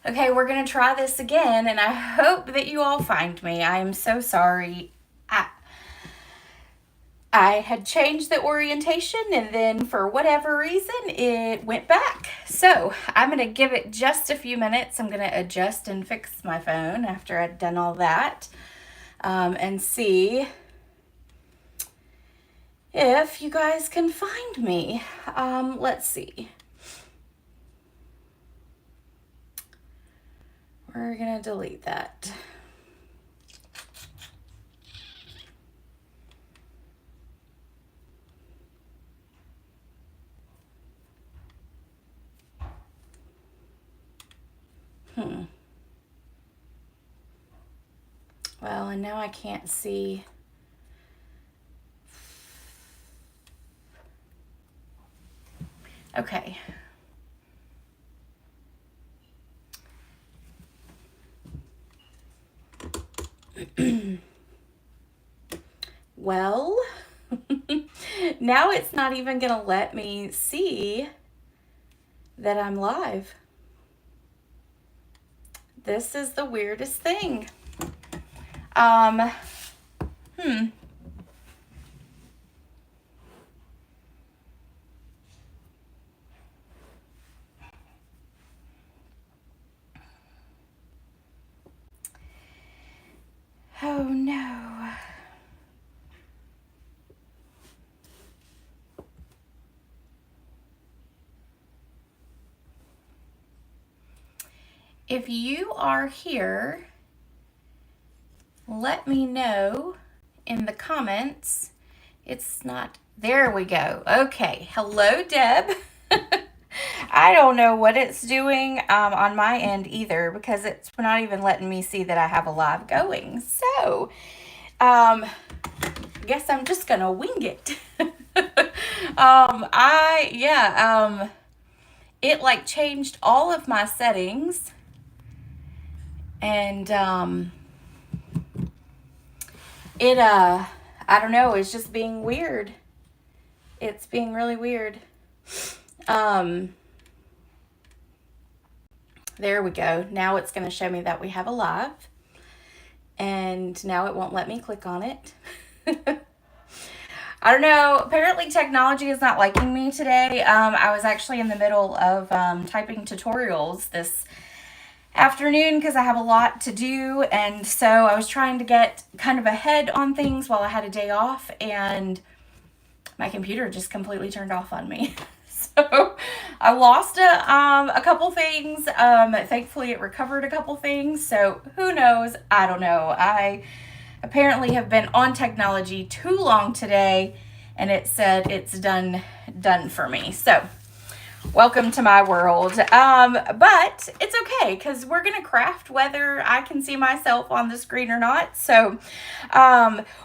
Okay, we're going to try this again, and I hope that you all find me. I am so sorry. I had changed the orientation, and then for whatever reason, it went back. So I'm going to give it just a few minutes. I'm going to adjust and fix my phone after I'd done all that, and see if you guys can find me. Let's see. We're going to delete that. Well, and now I can't see. Okay. Well, now it's not even going to let me see that I'm live. This is the weirdest thing. Oh no. If you are here, let me know in the comments. It's not, there we go. Okay, hello Deb. I don't know what it's doing on my end either, because it's not even letting me see that I have a live going. So, guess I'm just gonna wing it. It like changed all of my settings, and I don't know, it's just being weird. It's being really weird. There we go. Now it's going to show me that we have a live, and now it won't let me click on it. I don't know. Apparently technology is not liking me today. I was actually in the middle of typing tutorials this afternoon because I have a lot to do, and so I was trying to get kind of ahead on things while I had a day off, and my computer just completely turned off on me. So I lost a couple things. Thankfully it recovered a couple things, so who knows? I don't know. I apparently have been on technology too long today, and it said it's done for me. So welcome to my world. But it's okay, because we're going to craft whether I can see myself on the screen or not. So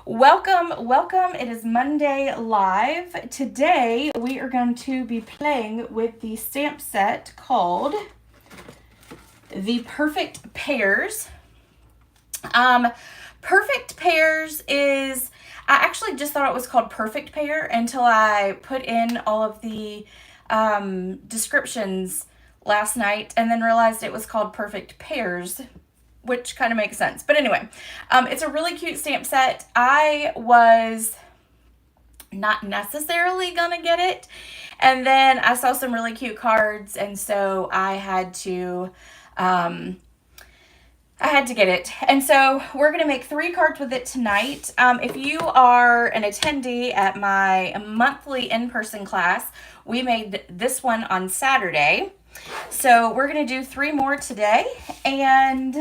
welcome. It is Monday Live. Today we are going to be playing with the stamp set called the Perfect Pairs. Perfect Pairs is, I actually just thought it was called Perfect Pair until I put in all of the descriptions last night, and then realized it was called Perfect Pairs, which kind of makes sense. But anyway, it's a really cute stamp set. I was not necessarily gonna get it, and then I saw some really cute cards, and so I had to get it. And so we're going to make 3 cards with it tonight. If you are an attendee at my monthly in-person class, we made this one on Saturday. So we're going to do 3 more today. And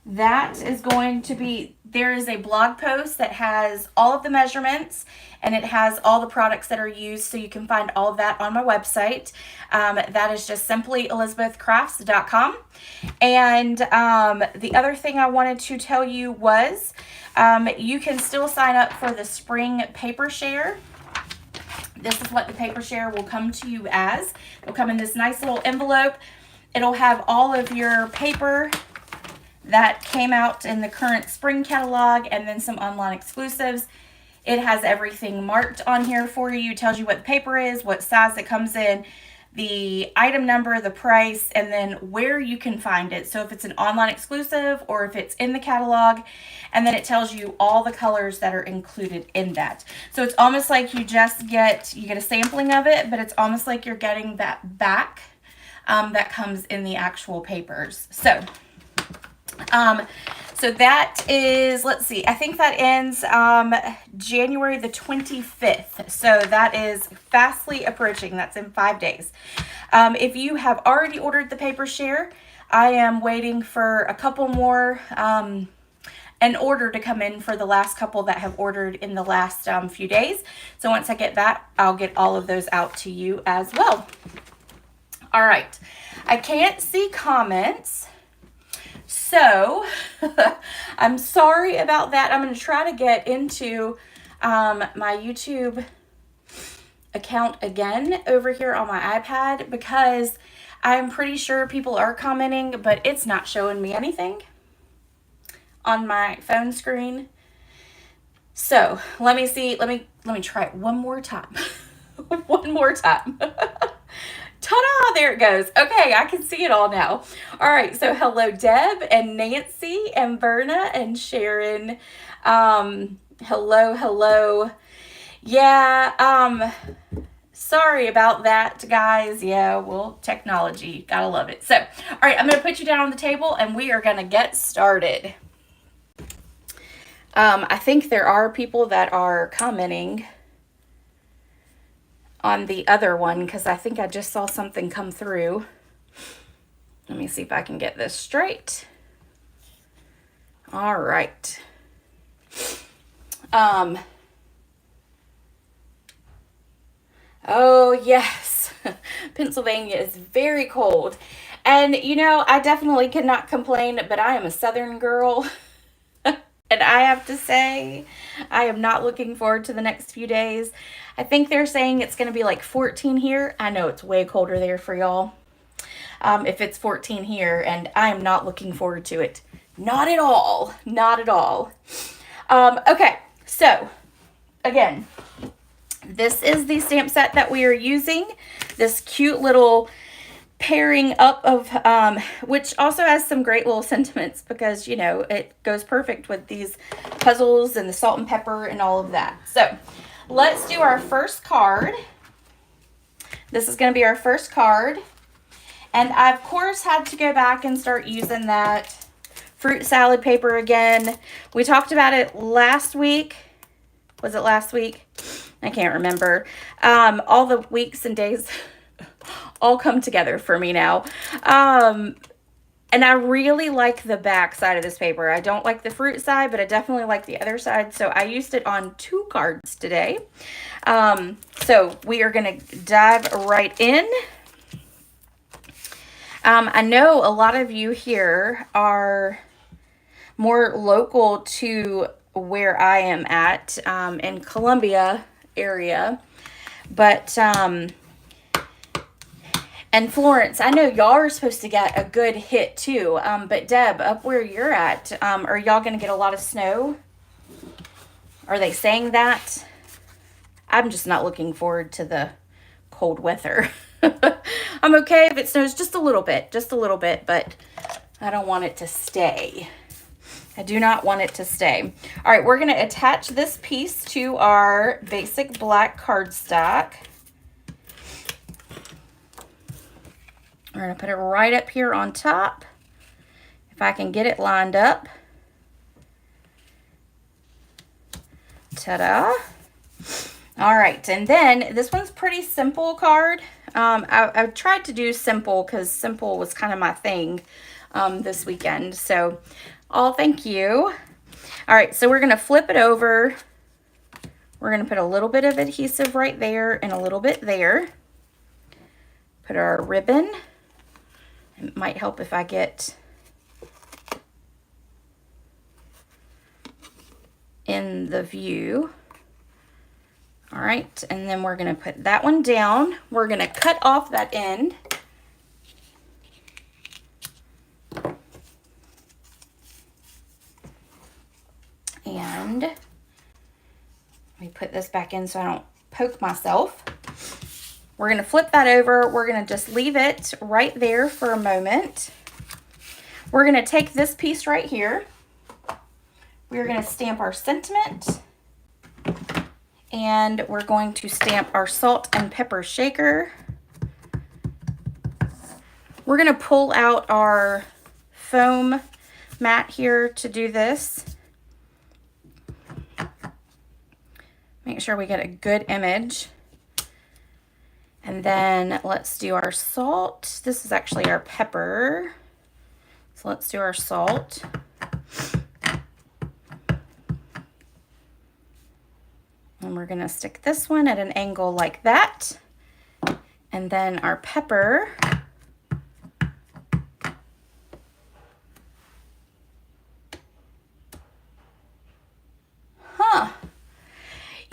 that is going to be, there is a blog post that has all of the measurements, and it has all the products that are used, so you can find all of that on my website. That is just simply elizabethcrafts.com. And the other thing I wanted to tell you was you can still sign up for the spring paper share. This is what the paper share will come to you as. It'll come in this nice little envelope. It'll have all of your paper that came out in the current spring catalog, and then some online exclusives. It has everything marked on here for you. It tells you what the paper is, what size it comes in, the item number, the price, and then where you can find it. So if it's an online exclusive or if it's in the catalog, and then it tells you all the colors that are included in that. So it's almost like you get a sampling of it, but it's almost like you're getting that back that comes in the actual papers. So that is, let's see, I think that ends January the 25th. So that is fastly approaching. That's in 5 days. If you have already ordered the paper share, I am waiting for a couple more an order to come in for the last couple that have ordered in the last few days. So once I get that, I'll get all of those out to you as well. All right. I can't see comments. So I'm sorry about that. I'm going to try to get into my YouTube account again over here on my iPad, because I'm pretty sure people are commenting, but it's not showing me anything on my phone screen. So let me see. Let me try it one more time. One more time. Ta-da! There it goes. Okay, I can see it all now. All right, so hello, Deb and Nancy and Verna and Sharon. Hello. Yeah, sorry about that, guys. Yeah, well, technology, gotta love it. So, all right, I'm gonna put you down on the table and we are gonna get started. I think there are people that are commenting on the other one, because I think I just saw something come through. Let me see if I can get this straight. All right. Oh, yes. Pennsylvania is very cold. And, you know, I definitely cannot complain, but I am a Southern girl. And I have to say, I am not looking forward to the next few days. I think they're saying it's going to be like 14 here. I know it's way colder there for y'all. If it's 14 here, and I am not looking forward to it. Not at all. Not at all. Okay, so again, this is the stamp set that we are using. This cute little pairing up of, which also has some great little sentiments, because, you know, it goes perfect with these puzzles and the salt and pepper and all of that. So let's do our first card. This is going to be our first card. And I, of course, had to go back and start using that fruit salad paper again. We talked about it last week. Was it last week? I can't remember. All the weeks and days all come together for me now. And I really like the back side of this paper. I don't like the fruit side, but I definitely like the other side. So I used it on 2 cards today. So we are going to dive right in. I know a lot of you here are more local to where I am at, in Columbia area, but, and Florence, I know y'all are supposed to get a good hit too. But Deb, up where you're at, are y'all going to get a lot of snow? Are they saying that? I'm just not looking forward to the cold weather. I'm okay if it snows just a little bit, but I don't want it to stay. I do not want it to stay. All right, we're going to attach this piece to our basic black cardstock. We're going to put it right up here on top, if I can get it lined up. Ta-da. All right, and then this one's pretty simple card. I tried to do simple because simple was kind of my thing this weekend. So, thank you. All right, so we're going to flip it over. We're going to put a little bit of adhesive right there and a little bit there. Put our ribbon. It might help if I get in the view. All right, and then we're going to put that one down. We're going to cut off that end. And let me put this back in so I don't poke myself. We're going to flip that over. We're going to just leave it right there for a moment. We're going to take this piece right here. We're going to stamp our sentiment. And we're going to stamp our salt and pepper shaker. We're going to pull out our foam mat here to do this. Make sure we get a good image. And then let's do our salt. This is actually our pepper. So let's do our salt. And we're gonna stick this one at an angle like that. And then our pepper.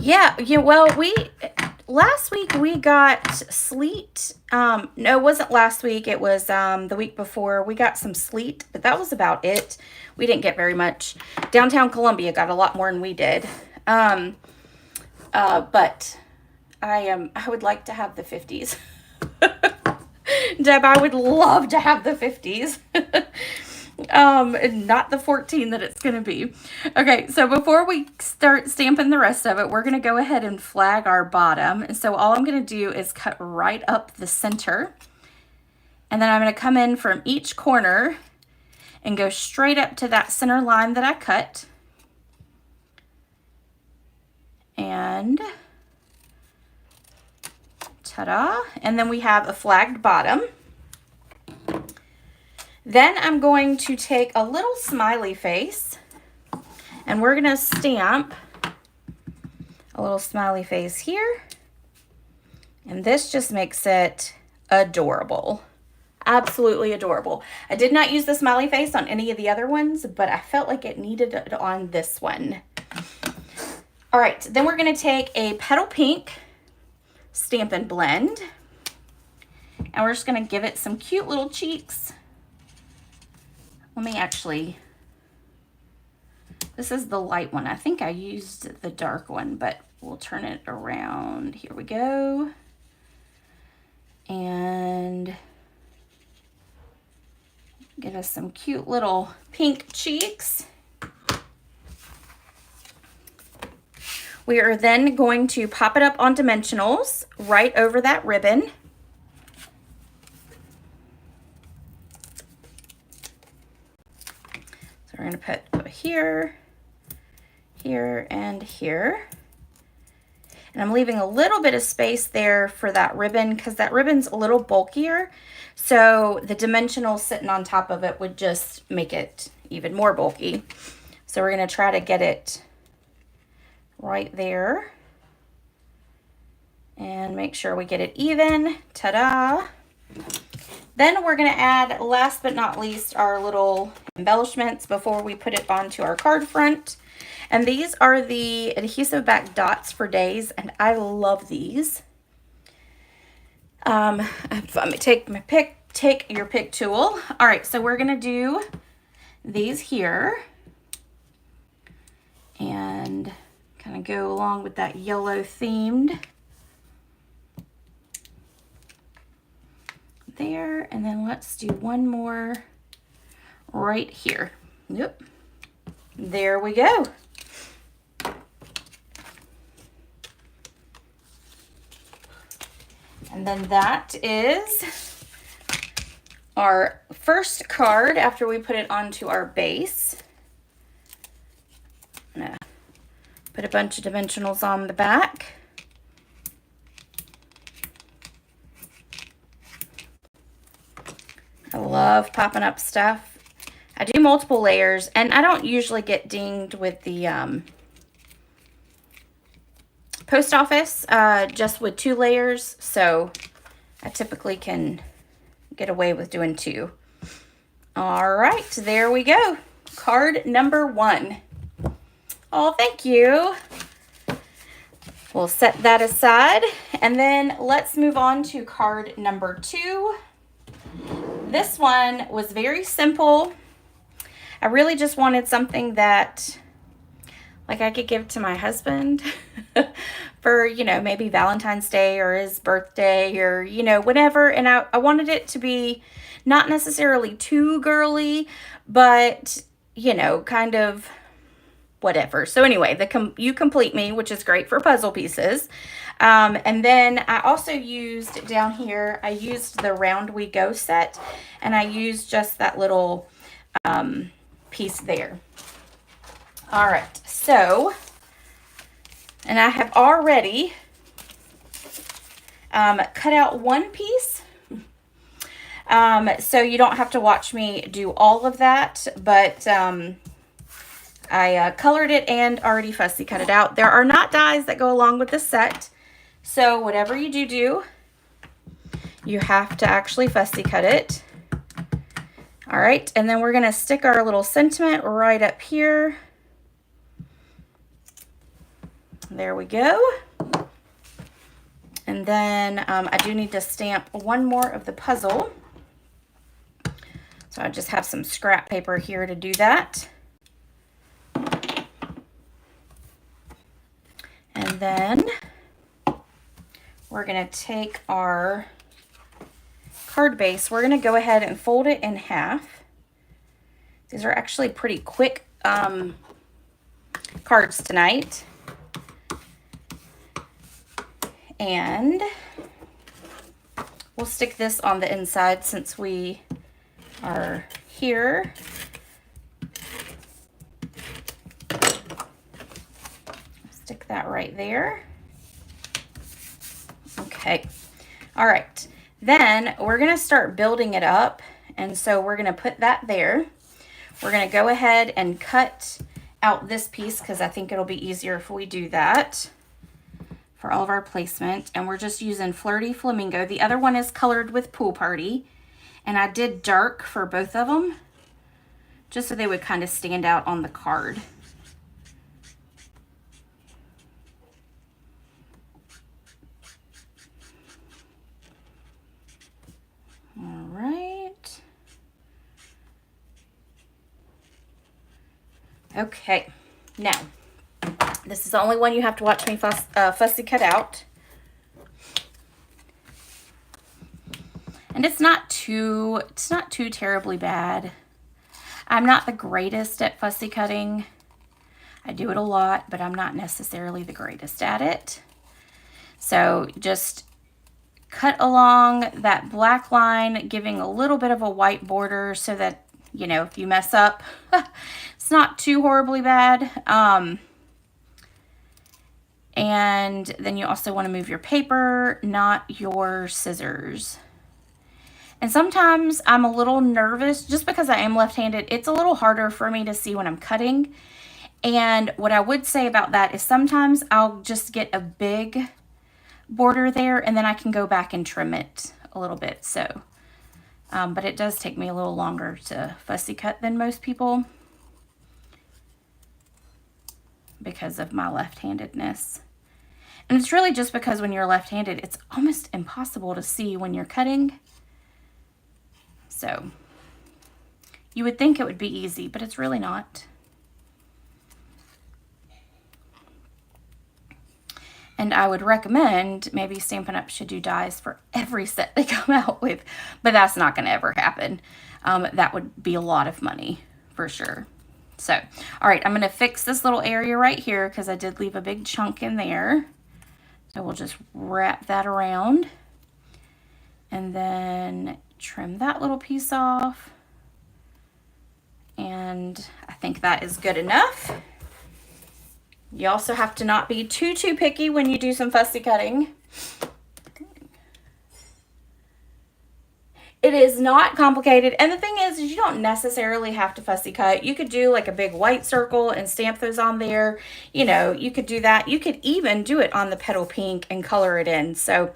Yeah, well, last week we got sleet. No, it wasn't last week. It was the week before. We got some sleet, but that was about it. We didn't get very much. Downtown Columbia got a lot more than we did. But I would like to have the 50s. Deb, I would love to have the 50s. Not the 14 that it's going to be. Okay, so before we start stamping the rest of it, we're going to go ahead and flag our bottom. And so all I'm going to do is cut right up the center. And then I'm going to come in from each corner and go straight up to that center line that I cut. And ta-da! And then we have a flagged bottom. Then I'm going to take a little smiley face and we're going to stamp a little smiley face here. And this just makes it adorable. Absolutely adorable. I did not use the smiley face on any of the other ones, but I felt like it needed it on this one. All right, then we're going to take a Petal Pink Stampin' Blend and we're just going to give it some cute little cheeks. Let me actually, this is the light one. I think I used the dark one, but we'll turn it around. Here we go. And give us some cute little pink cheeks. We are then going to pop it up on dimensionals right over that ribbon. We're going to put here, here, and here. And I'm leaving a little bit of space there for that ribbon because that ribbon's a little bulkier. So the dimensional sitting on top of it would just make it even more bulky. So we're going to try to get it right there. And make sure we get it even. Ta-da! Then we're going to add, last but not least, our little embellishments before we put it onto our card front. And these are the adhesive back dots for days, and I love these. Let me take my pick, take your pick tool. All right, so we're going to do these here. And kind of go along with that yellow themed. There, and then let's do one more right here. Yep, there we go. And then that is our first card after we put it onto our base. I'm gonna put a bunch of dimensionals on the back. I love popping up stuff. I do multiple layers, and I don't usually get dinged with the post office, just with 2 layers, so I typically can get away with doing 2. All right, there we go. Card number 1. Oh, thank you. We'll set that aside, and then let's move on to card number 2. This one was very simple. I really just wanted something that Like I could give to my husband for, you know, maybe Valentine's Day or his birthday or, you know, whatever. And I wanted it to be not necessarily too girly, but, you know, kind of whatever. So anyway, You Complete Me, which is great for puzzle pieces. And then I also used down here, I used the Round We Go set, and I used just that little piece there. All right, so, and I have already cut out one piece. So you don't have to watch me do all of that, but I colored it and already fussy cut it out. There are not dies that go along with the set. So whatever you do, you have to actually fussy cut it. All right, and then we're gonna stick our little sentiment right up here. There we go. And then I do need to stamp one more of the puzzle. So I just have some scrap paper here to do that. And then we're going to take our card base. We're going to go ahead and fold it in half. These are actually pretty quick cards tonight. And we'll stick this on the inside since we are here. Stick that right there. Okay. All right. Then we're going to start building it up. And so we're going to put that there. We're going to go ahead and cut out this piece because I think it'll be easier if we do that for all of our placement. And we're just using Flirty Flamingo. The other one is colored with Pool Party. And I did dark for both of them just so they would kind of stand out on the card. All right. Okay, now, this is the only one you have to watch me fussy cut out. And it's not too terribly bad. I'm not the greatest at fussy cutting. I do it a lot, but I'm not necessarily the greatest at it. So just cut along that black line, giving a little bit of a white border so that, you know, if you mess up, it's not too horribly bad. And then you also want to move your paper, not your scissors. And sometimes I'm a little nervous just because I am left-handed. It's a little harder for me to see when I'm cutting. And what I would say about that is sometimes I'll just get a big border there and then I can go back and trim it a little bit. So, but it does take me a little longer to fussy cut than most people because of my left-handedness. And it's really just because when you're left-handed, it's almost impossible to see when you're cutting. So you would think it would be easy, but it's really not. And I would recommend maybe Stampin' Up! Should do dies for every set they come out with, but that's not going to ever happen. That would be a lot of money for sure. So, all right, I'm going to fix this little area right here because I did leave a big chunk in there. So we'll just wrap that around and then trim that little piece off. And I think that is good enough. You also have to not be too picky when you do some fussy cutting. It is not complicated. And the thing is you don't necessarily have to fussy cut. You could do like a big white circle and stamp those on there. You know, you could do that. You could even do it on the petal pink and color it in. So,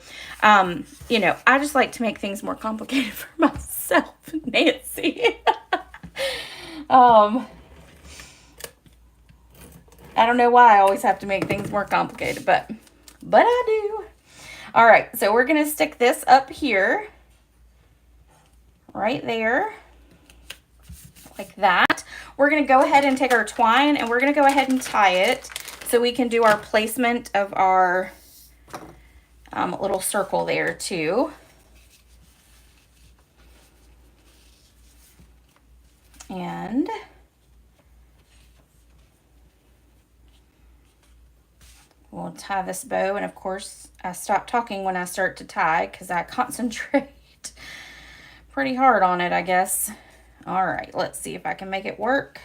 you know, I just like to make things more complicated for myself, Nancy. I don't know why I always have to make things more complicated, but I do. All right, so we're going to stick this up here, right there, like that. we're going to go ahead and take our twine and we're going to go ahead and tie it so we can do our placement of our little circle there too. And we'll tie this bow. And of course, I stop talking when I start to tie because I concentrate pretty hard on it, I guess. All right, let's see if I can make it work.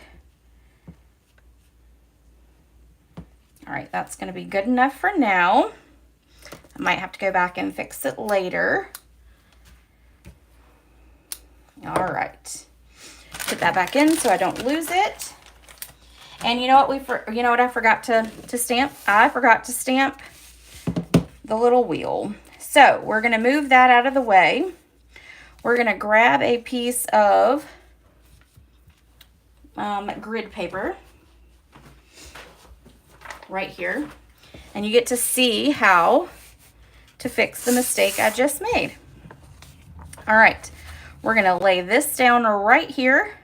All right, that's going to be good enough for now. I might have to go back and fix it later. All right. Put that back in so I don't lose it. And you know what I forgot to stamp? I forgot to stamp the little wheel. So we're going to move that out of the way. We're going to grab a piece of grid paper right here. And you get to see how to fix the mistake I just made. All right. We're going to lay this down right here.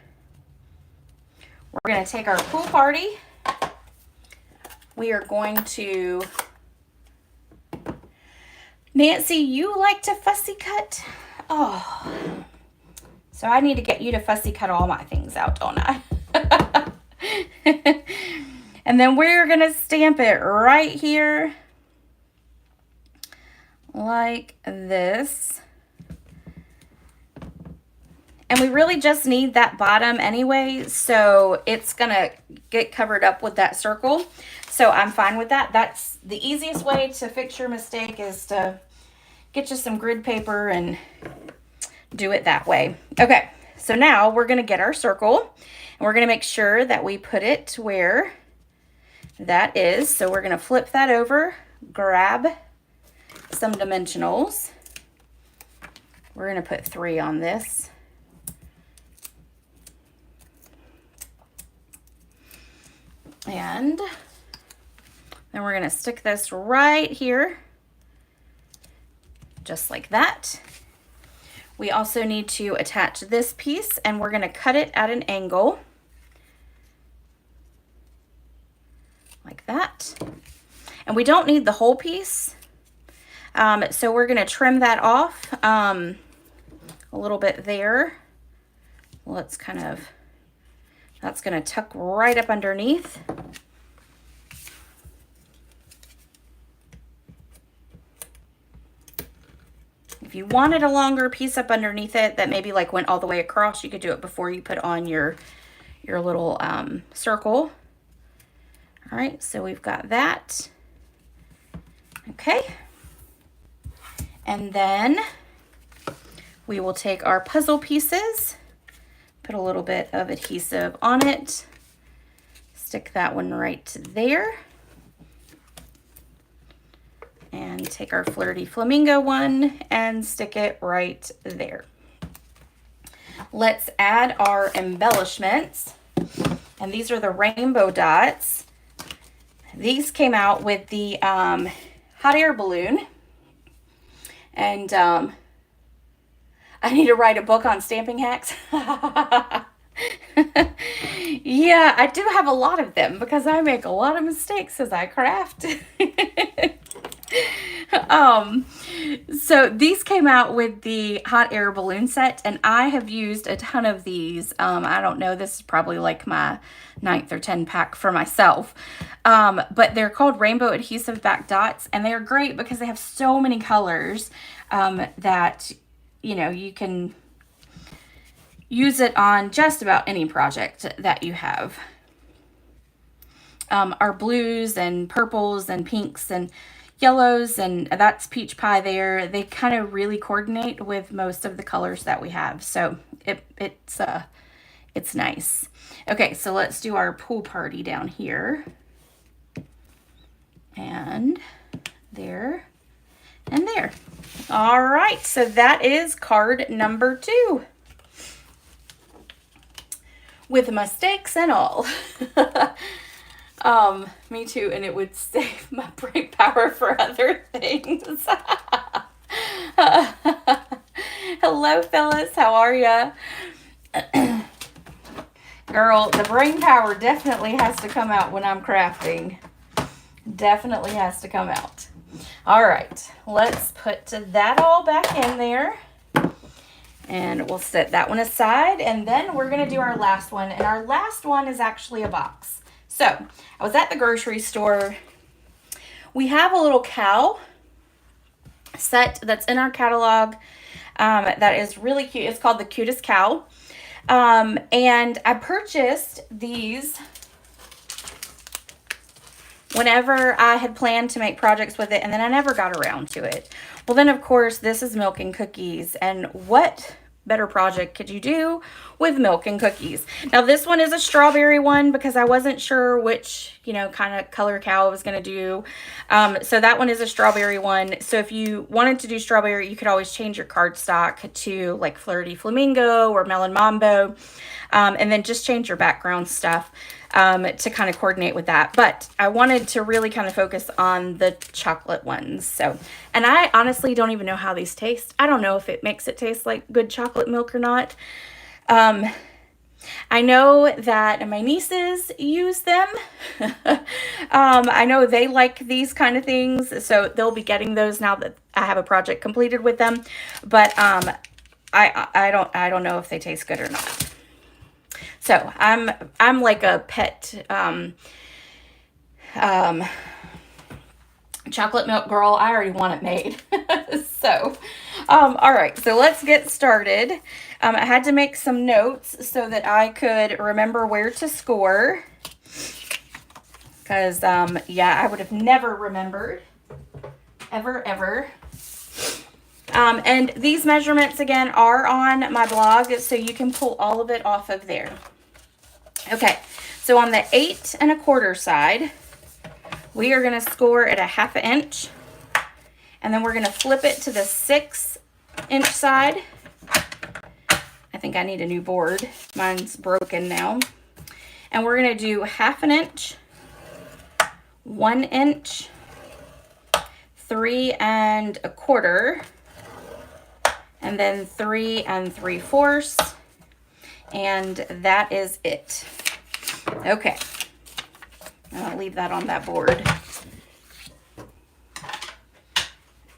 We're going to take our pool party. We are going to... Nancy, you like to fussy cut? Oh. So I need to get you to fussy cut all my things out, don't I? And then we're going to stamp it right here. Like this. And we really just need that bottom anyway, so it's gonna get covered up with that circle. So I'm fine with that. That's the easiest way to fix your mistake, is to get you some grid paper and do it that way. Okay, so now we're gonna get our circle and we're gonna make sure that we put it where that is. So we're gonna flip that over, grab some dimensionals. We're gonna put 3 on this. And then we're going to stick this right here, just like that. We also need to attach this piece, and we're going to cut it at an angle, like that. And we don't need the whole piece, so we're going to trim that off a little bit there. Let's kind of... That's going to tuck right up underneath. If you wanted a longer piece up underneath it that maybe like went all the way across, you could do it before you put on your little circle. All right, so we've got that. Okay. And then we will take our puzzle pieces. Put a little bit of adhesive on it. Stick that one right there. And take our Flirty Flamingo one and stick it right there. Let's add our embellishments. And these are the rainbow dots. These came out with the hot air balloon. And I need to write a book on stamping hacks. Yeah, I do have a lot of them because I make a lot of mistakes as I craft. So these came out with the hot air balloon set, and I have used a ton of these. I don't know, this is probably like my 9th or 10th pack for myself. But they're called rainbow adhesive back dots, and they're great because they have so many colors that, you know, you can use it on just about any project that you have. Our blues and purples and pinks and yellows, and that's peach pie there. They kind of really coordinate with most of the colors that we have. So it's nice. Okay, so let's do our pool party down here. And there and there. All right, so that is card number 2. With mistakes and all. Me too, and it would save my brain power for other things. Hello, Phyllis, how are ya? Girl, the brain power definitely has to come out when I'm crafting. Definitely has to come out. All right, let's put that all back in there. And we'll set that one aside. And then we're going to do our last one. And our last one is actually a box. So I was at the grocery store. We have a little cow set that's in our catalog that is really cute. It's called The Cutest Cow. And I purchased these whenever I had planned to make projects with it, and then I never got around to it. Well, then, of course, this is milk and cookies, and what better project could you do with milk and cookies? Now, this one is a strawberry one because I wasn't sure which, kind of color cow I was going to do. So that one is a strawberry one. So if you wanted to do strawberry, you could always change your cardstock to like Flirty Flamingo or Melon Mambo, and then just change your background stuff to kind of coordinate with that. But I wanted to really kind of focus on the chocolate ones. So, and I honestly don't even know how these taste. I don't know if it makes it taste like good chocolate milk or not. I know that my nieces use them. I know they like these kind of things, so they'll be getting those now that I have a project completed with them. But I don't know if they taste good or not. So I'm like a pet chocolate milk girl. I already want it made. So, all right, so let's get started. I had to make some notes so that I could remember where to score. Because, yeah, I would have never remembered. Ever. And these measurements, again, are on my blog, so you can pull all of it off of there. Okay, so on the 8 1/4 side, we are going to score at a 1/2 inch. And then we're going to flip it to the 6 inch side. I think I need a new board. Mine's broken now. And we're going to do 1/2 inch, 1 inch, 3 1/4, and then 3 3/4. And that is it. Okay. I'll leave that on that board.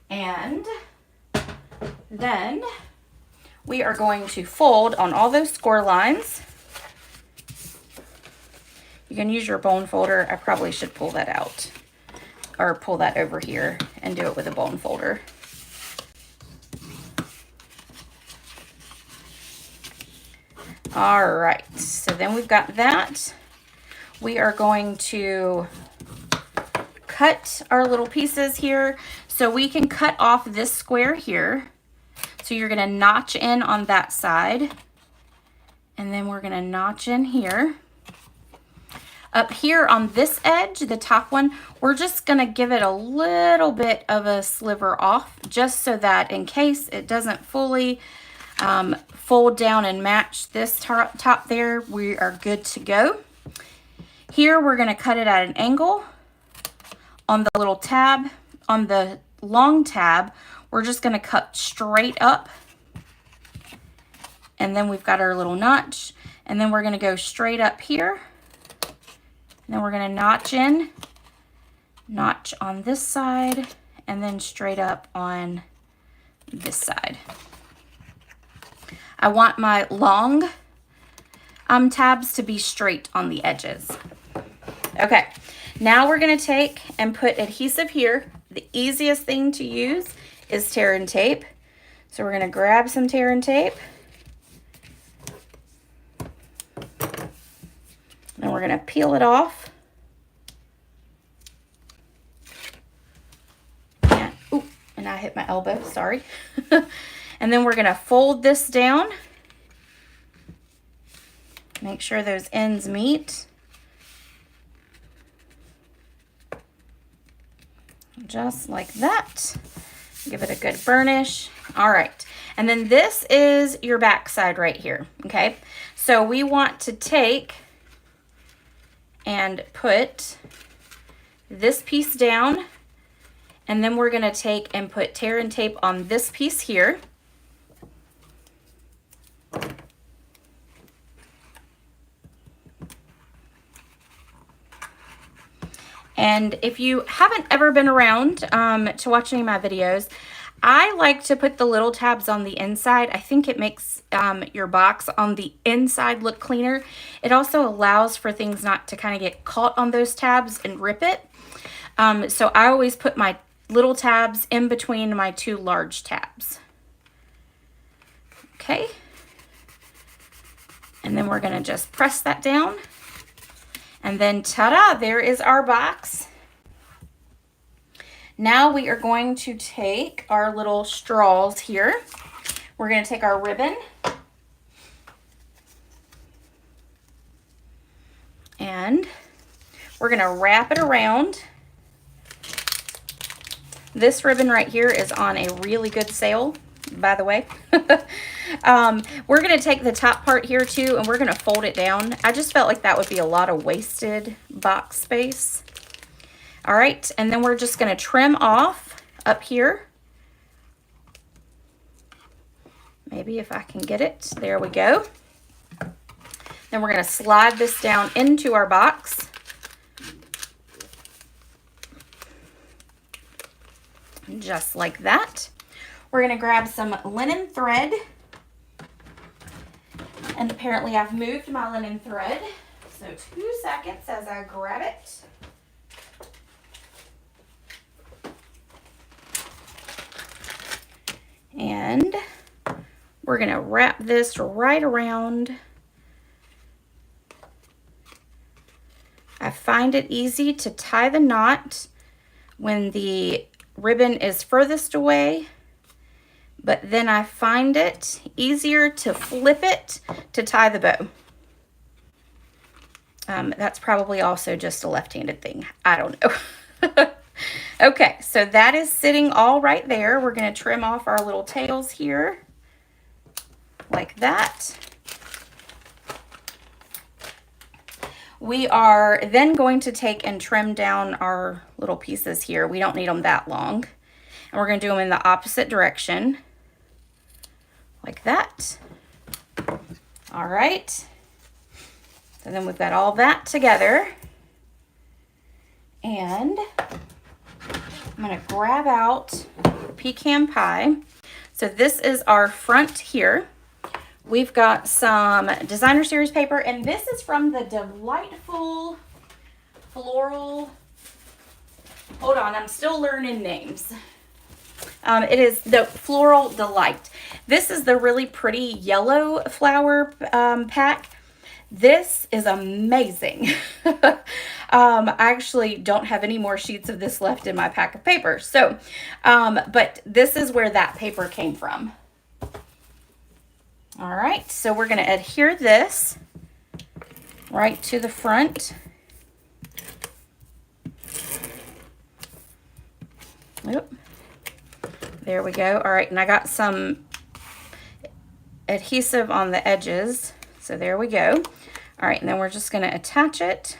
And then we are going to fold on all those score lines. You can use your bone folder. I probably should pull that out or pull that over here and do it with a bone folder. All right, so then we've got that. We are going to cut our little pieces here. So we can cut off this square here. So you're gonna notch in on that side. And then we're gonna notch in here. Up here on this edge, the top one, we're just gonna give it a little bit of a sliver off, just so that in case it doesn't fully fold down and match this top there, we are good to go. Here we're going to cut it at an angle. On the little tab, on the long tab, we're just going to cut straight up. And then we've got our little notch. And then we're going to go straight up here. And then we're going to notch in, notch on this side, and then straight up on this side. I want my long tabs to be straight on the edges. Okay, now we're going to take and put adhesive here. The easiest thing to use is tear and tape. So we're going to grab some tear and tape. And we're going to peel it off. And I hit my elbow, sorry. And then we're going to fold this down. Make sure those ends meet. Just like that. Give it a good burnish. All right. And then this is your back side right here. Okay. So we want to take and put this piece down. And then we're going to take and put tear and tape on this piece here. And if you haven't ever been around to watch any of my videos, I like to put the little tabs on the inside. I think it makes your box on the inside look cleaner. It also allows for things not to kind of get caught on those tabs and rip it. So I always put my little tabs in between my two large tabs. Okay. And then we're going to just press that down. And then ta-da, there is our box. Now we are going to take our little straws here. We're going to take our ribbon and we're going to wrap it around. This ribbon right here is on a really good sale, by the way. We're going to take the top part here too, and we're going to fold it down. I just felt like that would be a lot of wasted box space. All right, and then we're just going to trim off up here. Maybe if I can get it. There we go. Then we're going to slide this down into our box. Just like that. We're going to grab some linen thread. And apparently I've moved my linen thread. So 2 seconds as I grab it. And we're going to wrap this right around. I find it easy to tie the knot when the ribbon is furthest away, but then I find it easier to flip it to tie the bow. That's probably also just a left-handed thing. I don't know. Okay, so that is sitting all right there. We're going to trim off our little tails here like that. We are then going to take and trim down our little pieces here. We don't need them that long. And we're going to do them in the opposite direction like that. All right. So then we've got all that together. And I'm going to grab out pecan pie. So this is our front here. We've got some designer series paper, and this is from the delightful floral. Hold on, I'm still learning names. It is the Floral Delight. This is the really pretty yellow flower pack. This is amazing. I actually don't have any more sheets of this left in my pack of paper. So, but this is where that paper came from. All right, so we're going to adhere this right to the front. Oop. There we go. All right, and I got some adhesive on the edges. So there we go. All right, and then we're just going to attach it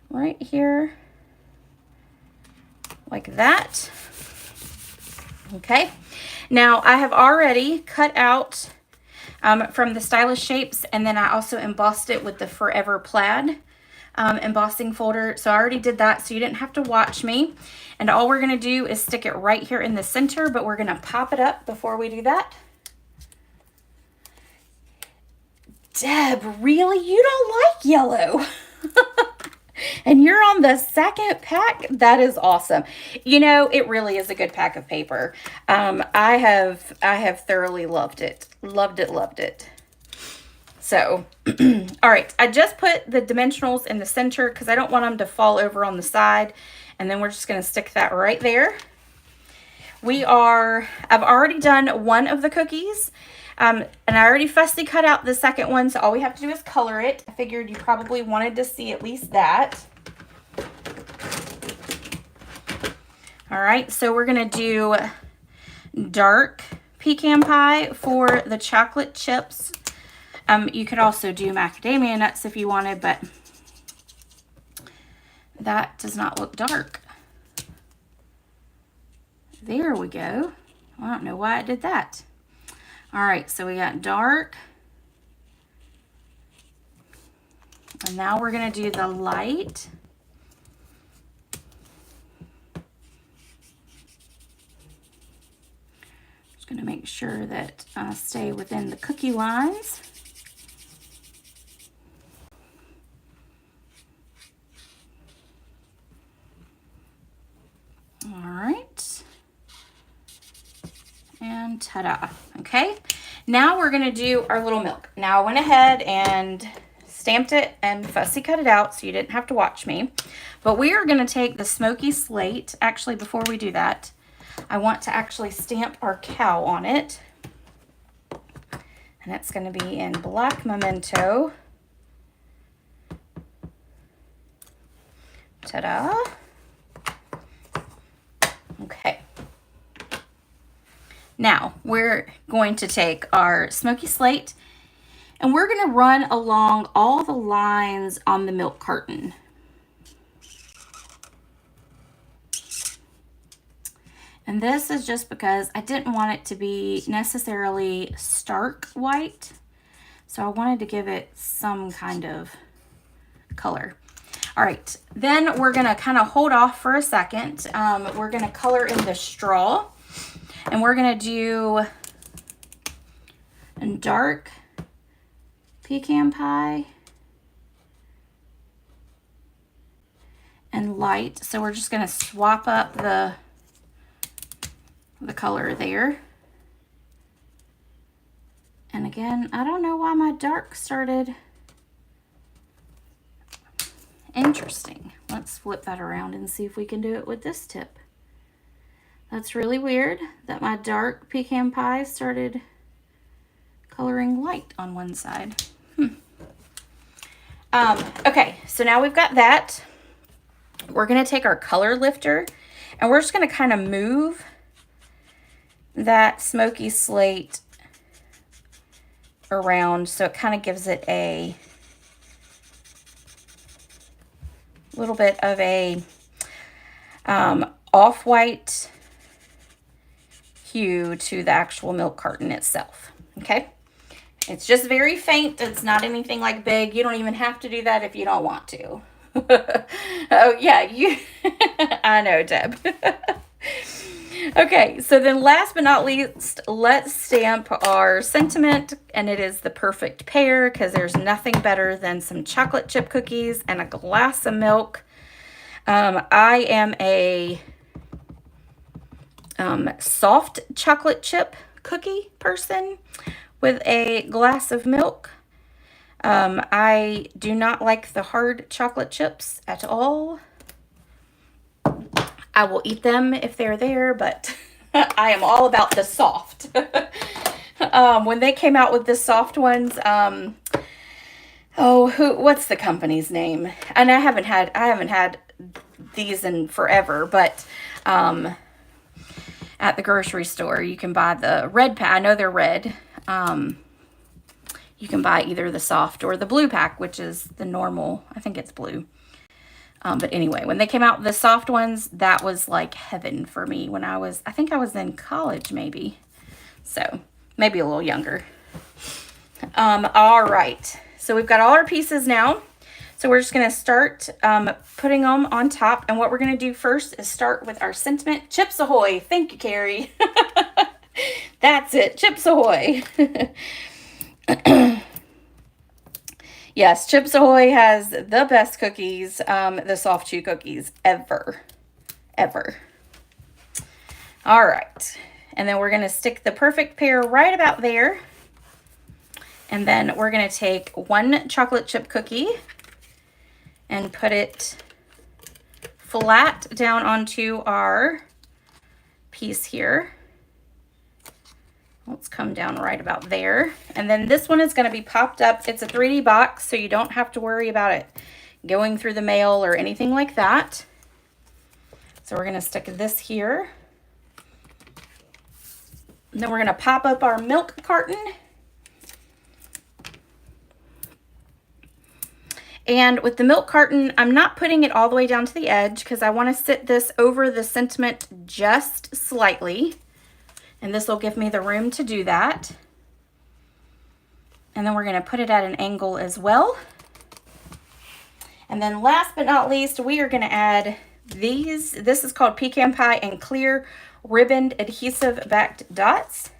right here like that. Okay. Now I have already cut out from the Stylish Shapes, and then I also embossed it with the Forever Plaid embossing folder. So I already did that, so you didn't have to watch me. And all we're going to do is stick it right here in the center, but we're going to pop it up before we do that. Deb, really? You don't like yellow? And you're on the second pack? That is awesome. You know, it really is a good pack of paper. I have thoroughly loved it. Loved it. So, all right. I just put the dimensionals in the center because I don't want them to fall over on the side. And then we're just going to stick that right there. I've already done one of the cookies. And I already fussy cut out the second one, so all we have to do is color it. I figured you probably wanted to see at least that. All right, so we're going to do dark pecan pie for the chocolate chips. You could also do macadamia nuts if you wanted, but that does not look dark. There we go. I don't know why I did that. All right, so we got dark. And now we're going to do the light. Just going to make sure that I stay within the cookie lines. All right. And ta-da. Okay. Now we're going to do our little milk. Now I went ahead and stamped it and fussy cut it out so you didn't have to watch me. But we are going to take the smoky slate. Actually, before we do that, I want to actually stamp our cow on it. And it's going to be in black memento. Ta-da. Okay. Now we're going to take our smoky slate and we're going to run along all the lines on the milk carton. And this is just because I didn't want it to be necessarily stark white. So I wanted to give it some kind of color. All right, then we're gonna kind of hold off for a second. We're gonna color in the straw and we're gonna do a dark pecan pie and light. So we're just gonna swap up the color there. And again, I don't know why my dark started. Interesting. Let's flip that around and see if we can do it with this tip. That's really weird that my dark pecan pie started coloring light on one side. Okay, so now we've got that. We're going to take our color lifter and we're just going to kind of move that smoky slate around so it kind of gives it a little bit of a off-white hue to the actual milk carton itself. Okay, it's just very faint. It's not anything like big. You don't even have to do that if you don't want to. Oh yeah, you I know, Deb. Okay, so then last but not least, let's stamp our sentiment, and it is the perfect pair because there's nothing better than some chocolate chip cookies and a glass of milk. I am a soft chocolate chip cookie person with a glass of milk. I do not like the hard chocolate chips at all. I will eat them if they're there, but I am all about the soft. When they came out with the soft ones, what's the company's name? And I haven't had these in forever, but at the grocery store you can buy the red pack. I know they're red. You can buy either the soft or the blue pack, which is the normal. I think it's blue. But anyway, when they came out with the soft ones, that was like heaven for me when I think I was in college maybe. So maybe a little younger. All right. So we've got all our pieces now. So we're just going to start putting them on top. And what we're going to do first is start with our sentiment. Chips Ahoy. Thank you, Carrie. That's it. Chips Ahoy. Yes, Chips Ahoy has the best cookies, the soft chew cookies ever. All right. And then we're going to stick the perfect pair right about there. And then we're going to take one chocolate chip cookie and put it flat down onto our piece here. Let's come down right about there. And then this one is going to be popped up. It's a 3D box, so you don't have to worry about it going through the mail or anything like that. So we're going to stick this here. And then we're going to pop up our milk carton. And with the milk carton, I'm not putting it all the way down to the edge because I want to sit this over the sentiment just slightly. And this will give me the room to do that. And then we're going to put it at an angle as well. And then last but not least, we are going to add these. This is called Pecan Pie and Clear Ribboned Adhesive Backed Dots.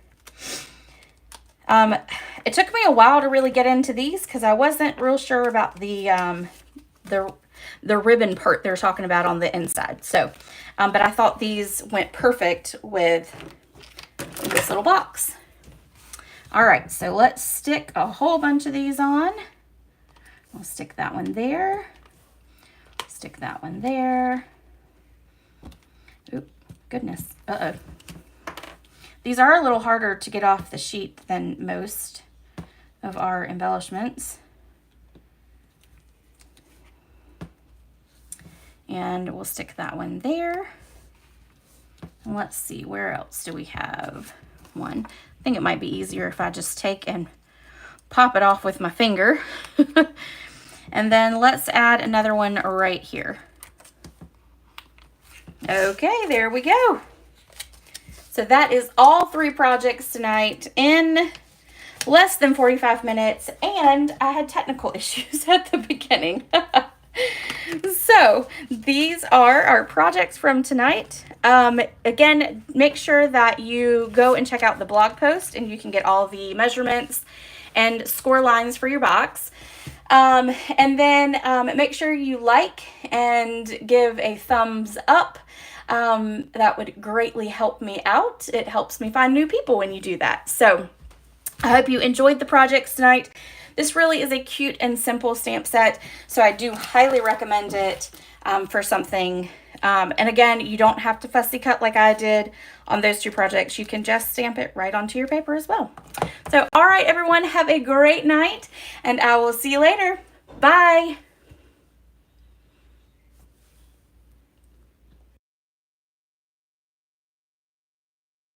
It took me a while to really get into these because I wasn't real sure about the ribbon part they're talking about on the inside. So, but I thought these went perfect with this little box. All right, so let's stick a whole bunch of these on. We'll stick that one there. Stick that one there. Oop, goodness. Uh-oh. These are a little harder to get off the sheet than most of our embellishments. And we'll stick that one there. And let's see, where else do we have one? I think it might be easier if I just take and pop it off with my finger. And then let's add another one right here. Okay, there we go. So that is all 3 projects tonight in less than 45 minutes, and I had technical issues at the beginning. So these are our projects from tonight. Again, make sure that you go and check out the blog post, and you can get all the measurements and score lines for your box. And then make sure you like and give a thumbs up. That would greatly help me out. It helps me find new people when you do that. So I hope you enjoyed the projects tonight. This really is a cute and simple stamp set, so I do highly recommend it for something. And again, you don't have to fussy cut like I did on those 2 projects. You can just stamp it right onto your paper as well. So, all right, everyone, have a great night, and I will see you later. Bye.